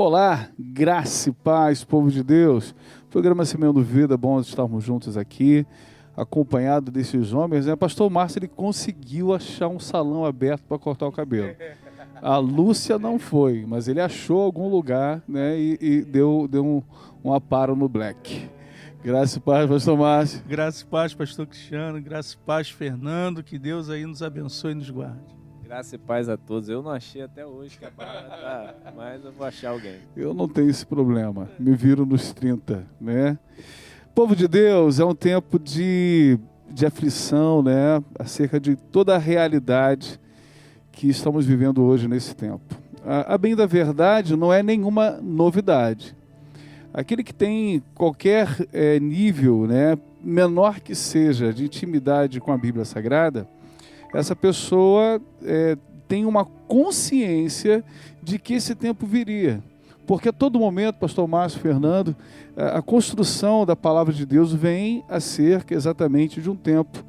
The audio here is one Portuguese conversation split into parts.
Olá, graça e paz, povo de Deus. Programa Semeando Vida, bom estarmos juntos aqui, acompanhado desses homens, né? Pastor Márcio, ele conseguiu achar um salão aberto para cortar o cabelo. A Lúcia não foi, mas ele achou algum lugar, né? E deu um aparo no Black. Graça e paz, pastor Márcio. Graça e paz, pastor Cristiano. Graça e paz, Fernando. Que Deus aí nos abençoe e nos guarde. Graça e paz a todos. Eu não achei até hoje que a barra tá, mas eu vou achar alguém. Eu não tenho esse problema. Me viro nos 30, né? Povo de Deus, é um tempo de aflição, né? Acerca de toda a realidade que estamos vivendo hoje nesse tempo. A bem da verdade, não é nenhuma novidade. Aquele que tem qualquer nível, né, menor que seja, de intimidade com a Bíblia Sagrada, essa pessoa tem uma consciência de que esse tempo viria. Porque a todo momento, pastor Márcio, Fernando, a construção da palavra de Deus vem a ser exatamente de um tempo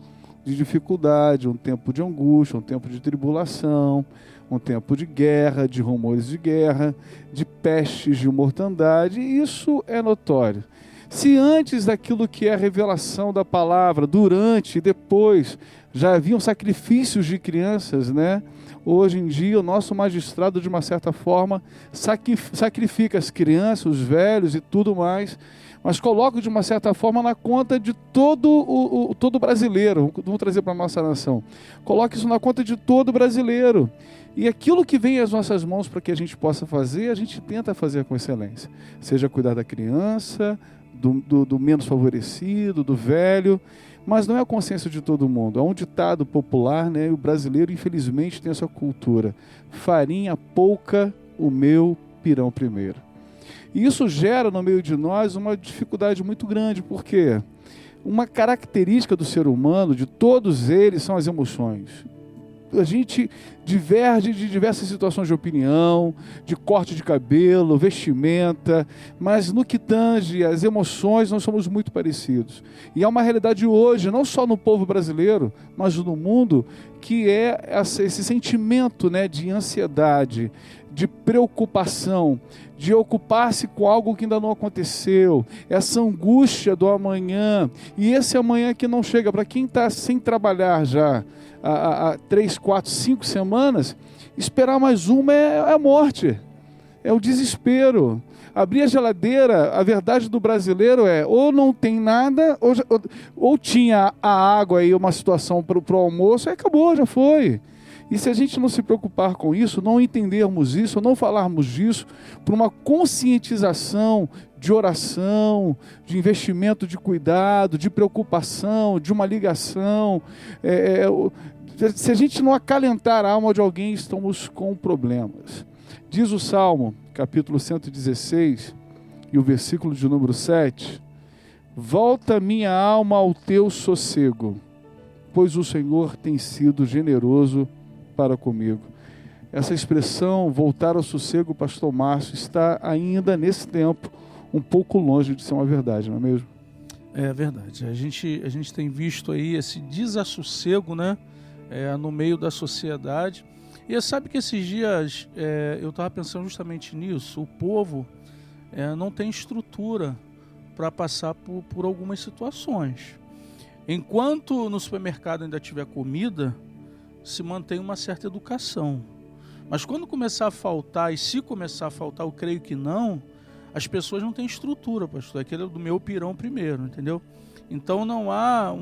de dificuldade, um tempo de angústia, um tempo de tribulação, um tempo de guerra, de rumores de guerra, de pestes, de mortandade, e isso é notório. Se antes daquilo que é a revelação da palavra, durante e depois, já haviam sacrifícios de crianças, né? Hoje em dia, o nosso magistrado, de uma certa forma, sacrifica as crianças, os velhos e tudo mais, mas coloca, de uma certa forma, na conta de todo brasileiro. Vamos trazer para a nossa nação. Coloca isso na conta de todo brasileiro. E aquilo que vem às nossas mãos para que a gente possa fazer, a gente tenta fazer com excelência. Seja cuidar da criança, do menos favorecido, do velho, mas não é a consciência de todo mundo. Há um ditado popular, né? E o brasileiro, infelizmente, tem essa cultura: farinha pouca, o meu pirão primeiro. E isso gera no meio de nós uma dificuldade muito grande, porque uma característica do ser humano, de todos eles, são as emoções. A gente diverge de diversas situações de opinião, de corte de cabelo, vestimenta, mas no que tange as emoções, nós somos muito parecidos. E há uma realidade hoje, não só no povo brasileiro, mas no mundo, que é esse sentimento, né, de ansiedade, de preocupação, de ocupar-se com algo que ainda não aconteceu, essa angústia do amanhã, e esse amanhã que não chega. Para quem está sem trabalhar já há 3, 4, 5 semanas, esperar mais uma é a morte, é o desespero. Abrir a geladeira, a verdade do brasileiro é, ou não tem nada, ou tinha a água e uma situação para o almoço, e acabou, já foi. E se a gente não se preocupar com isso, não entendermos isso, não falarmos disso, por uma conscientização de oração, de investimento de cuidado, de preocupação, de uma ligação, se a gente não acalentar a alma de alguém, estamos com problemas. Diz o Salmo, capítulo 116, e o versículo de número 7, volta minha alma ao teu sossego, pois o Senhor tem sido generoso para comigo. Essa expressão, voltar ao sossego, pastor Márcio, está ainda nesse tempo um pouco longe de ser uma verdade, não é mesmo? É verdade. A gente tem visto aí esse desassossego, né? No meio da sociedade. E sabe que esses dias eu estava pensando justamente nisso. O povo não tem estrutura para passar por algumas situações. Enquanto no supermercado ainda tiver comida, se mantém uma certa educação. Mas quando começar a faltar, e se começar a faltar, eu creio que não, as pessoas não têm estrutura, pastor. Aquele é do meu pirão primeiro, entendeu? Então não há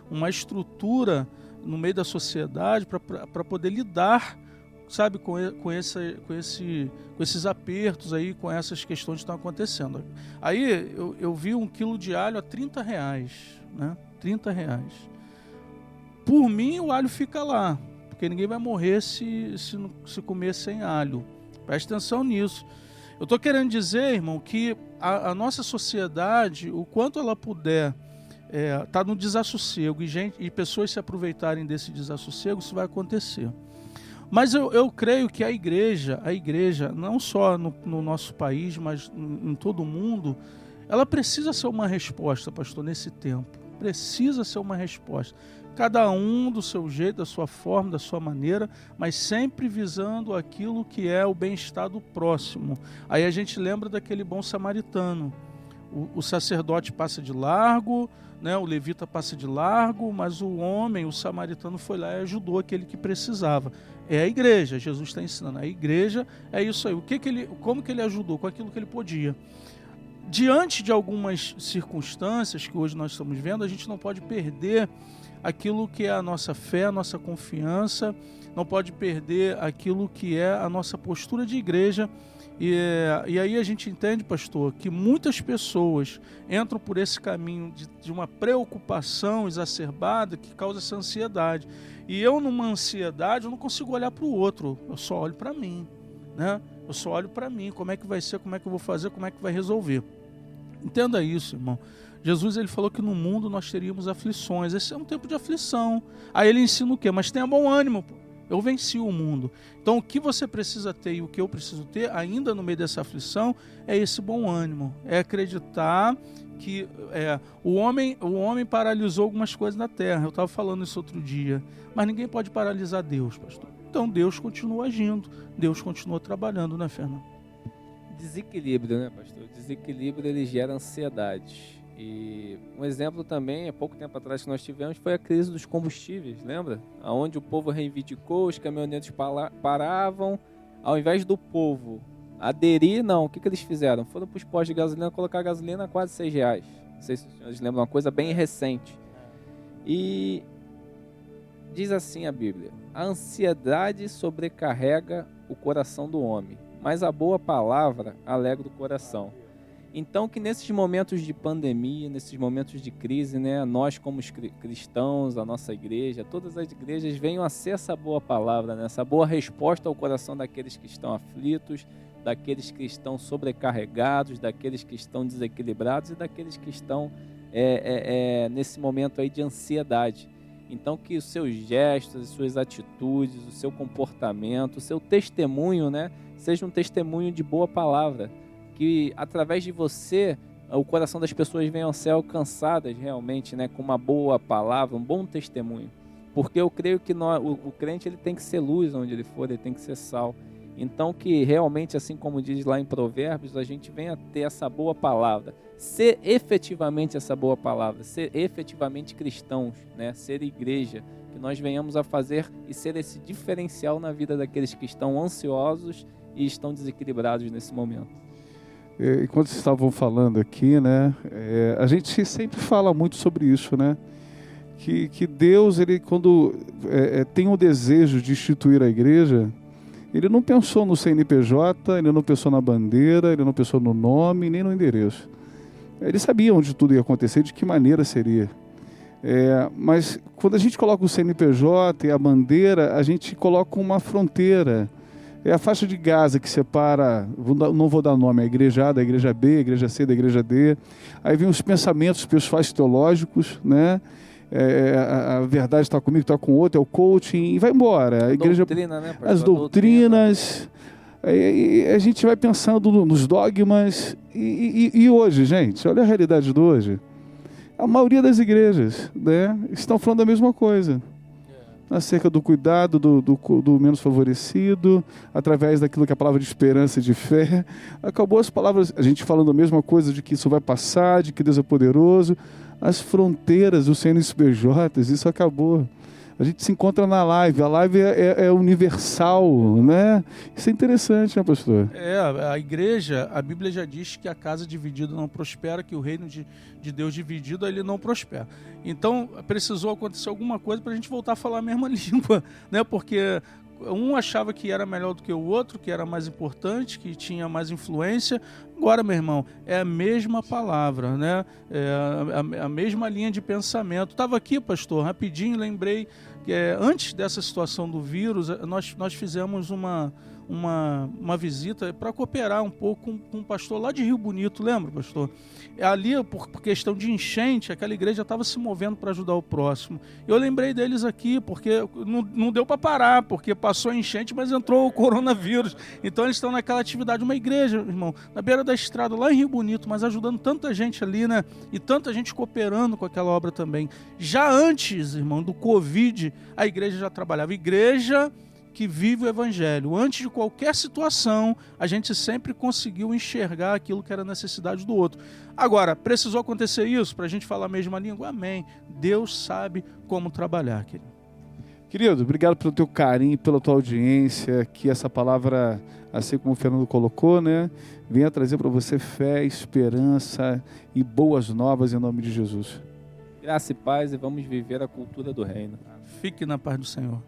uma estrutura no meio da sociedade para poder lidar, sabe, com esses apertos aí, com essas questões que estão acontecendo. Aí eu vi 1 quilo de alho a R$30, né? R$30. Por mim, o alho fica lá, porque ninguém vai morrer se comer sem alho. Preste atenção nisso. Eu estou querendo dizer, irmão, que a nossa sociedade, o quanto ela puder tá no desassossego e pessoas se aproveitarem desse desassossego, isso vai acontecer. Mas eu creio que a igreja, não só no nosso país, mas em todo o mundo, ela precisa ser uma resposta, pastor, nesse tempo. precisa ser uma resposta. Cada um do seu jeito, da sua forma, da sua maneira, mas sempre visando aquilo que é o bem-estar do próximo. Aí a gente lembra daquele bom samaritano. O sacerdote passa de largo, né, o levita passa de largo, mas o homem, o samaritano, foi lá e ajudou aquele que precisava. É a igreja, Jesus está ensinando. A igreja é isso aí. Como que ele ajudou? Com aquilo que ele podia. Diante de algumas circunstâncias que hoje nós estamos vendo, a gente não pode perder aquilo que é a nossa fé, a nossa confiança, não pode perder aquilo que é a nossa postura de igreja. E aí a gente entende, pastor, que muitas pessoas entram por esse caminho de uma preocupação exacerbada que causa essa ansiedade. E eu, numa ansiedade, eu não consigo olhar para o outro, eu só olho para mim, né? Eu só olho para mim, como é que vai ser, como é que eu vou fazer, como é que vai resolver. Entenda isso, irmão. Jesus, ele falou que no mundo nós teríamos aflições. Esse é um tempo de aflição. Aí ele ensina o quê? Mas tenha bom ânimo, pô. Eu venci o mundo. Então o que você precisa ter e o que eu preciso ter, ainda no meio dessa aflição, é esse bom ânimo. É acreditar que o homem paralisou algumas coisas na terra. Eu estava falando isso outro dia. Mas ninguém pode paralisar Deus, pastor. Então Deus continua agindo. Deus continua trabalhando, né, Fernando? Desequilíbrio, né, pastor? Desequilíbrio, ele gera ansiedade. E um exemplo também, há pouco tempo atrás que nós tivemos, foi a crise dos combustíveis, lembra? Onde o povo reivindicou, os caminhoneiros paravam, ao invés do povo aderir, não, o que eles fizeram? Foram para os postos de gasolina colocar a gasolina a quase R$6. Não sei se os senhores lembram, uma coisa bem recente. E diz assim a Bíblia: a ansiedade sobrecarrega o coração do homem, mas a boa palavra alegra o coração. Então, que nesses momentos de pandemia, nesses momentos de crise, né, nós como cristãos, a nossa igreja, todas as igrejas venham a ser essa boa palavra, né, essa boa resposta ao coração daqueles que estão aflitos, daqueles que estão sobrecarregados, daqueles que estão desequilibrados e daqueles que estão nesse momento aí de ansiedade. Então, que os seus gestos, as suas atitudes, o seu comportamento, o seu testemunho, né, seja um testemunho de boa palavra. Que através de você o coração das pessoas venha a ser alcançadas realmente, né, com uma boa palavra, um bom testemunho. Porque eu creio que o crente ele tem que ser luz onde ele for, ele tem que ser sal. Então que realmente, assim como diz lá em Provérbios, a gente venha a ter essa boa palavra, ser efetivamente essa boa palavra, ser efetivamente cristãos, né, ser igreja, que nós venhamos a fazer e ser esse diferencial na vida daqueles que estão ansiosos e estão desequilibrados nesse momento. Enquanto vocês estavam falando aqui, né, a gente sempre fala muito sobre isso, né, que Deus, ele, quando tem o desejo de instituir a igreja, ele não pensou no CNPJ, ele não pensou na bandeira, ele não pensou no nome, nem no endereço. Ele sabia onde tudo ia acontecer, de que maneira seria. Mas quando a gente coloca o CNPJ e a bandeira, a gente coloca uma fronteira. É a faixa de Gaza que separa, não vou dar nome, a igreja A da igreja B, a igreja C da igreja D. Aí vem os pensamentos pessoais teológicos, né? A verdade está comigo, está com outro, é o coaching, e vai embora. A igreja, doutrina, né, as doutrinas, a gente vai pensando nos dogmas. E hoje, gente, olha a realidade de hoje. A maioria das igrejas, né, estão falando a mesma coisa. Acerca do cuidado do menos favorecido, através daquilo que é a palavra de esperança e de fé. Acabou as palavras, a gente falando a mesma coisa, de que isso vai passar, de que Deus é poderoso. As fronteiras, os CNPJs, isso acabou. A gente se encontra na live, a live é universal, né? Isso é interessante, né, pastor? A igreja, a Bíblia já diz que a casa dividida não prospera, que o reino de Deus dividido, ele não prospera. Então, precisou acontecer alguma coisa para a gente voltar a falar a mesma língua, né? Porque um achava que era melhor do que o outro, que era mais importante, que tinha mais influência. Agora, meu irmão, é a mesma palavra, né? A mesma linha de pensamento. Estava aqui, pastor, rapidinho, lembrei que antes dessa situação do vírus, nós fizemos uma uma visita para cooperar um pouco com um pastor lá de Rio Bonito, lembra, pastor? Ali, por questão de enchente, aquela igreja estava se movendo para ajudar o próximo. Eu lembrei deles aqui, porque não deu para parar, porque passou a enchente, mas entrou o coronavírus. Então eles estão naquela atividade, uma igreja, irmão, na beira da estrada, lá em Rio Bonito, mas ajudando tanta gente ali, né? E tanta gente cooperando com aquela obra também. Já antes, irmão, do Covid, a igreja já trabalhava. Igreja que vive o evangelho. Antes de qualquer situação, a gente sempre conseguiu enxergar aquilo que era necessidade do outro. Agora, precisou acontecer isso para a gente falar a mesma língua? Amém. Deus sabe como trabalhar, querido. Querido, obrigado pelo teu carinho, pela tua audiência, que essa palavra, assim como o Fernando colocou, né, venha trazer para você fé, esperança e boas novas em nome de Jesus. Graça e paz, e vamos viver a cultura do reino. Fique na paz do Senhor.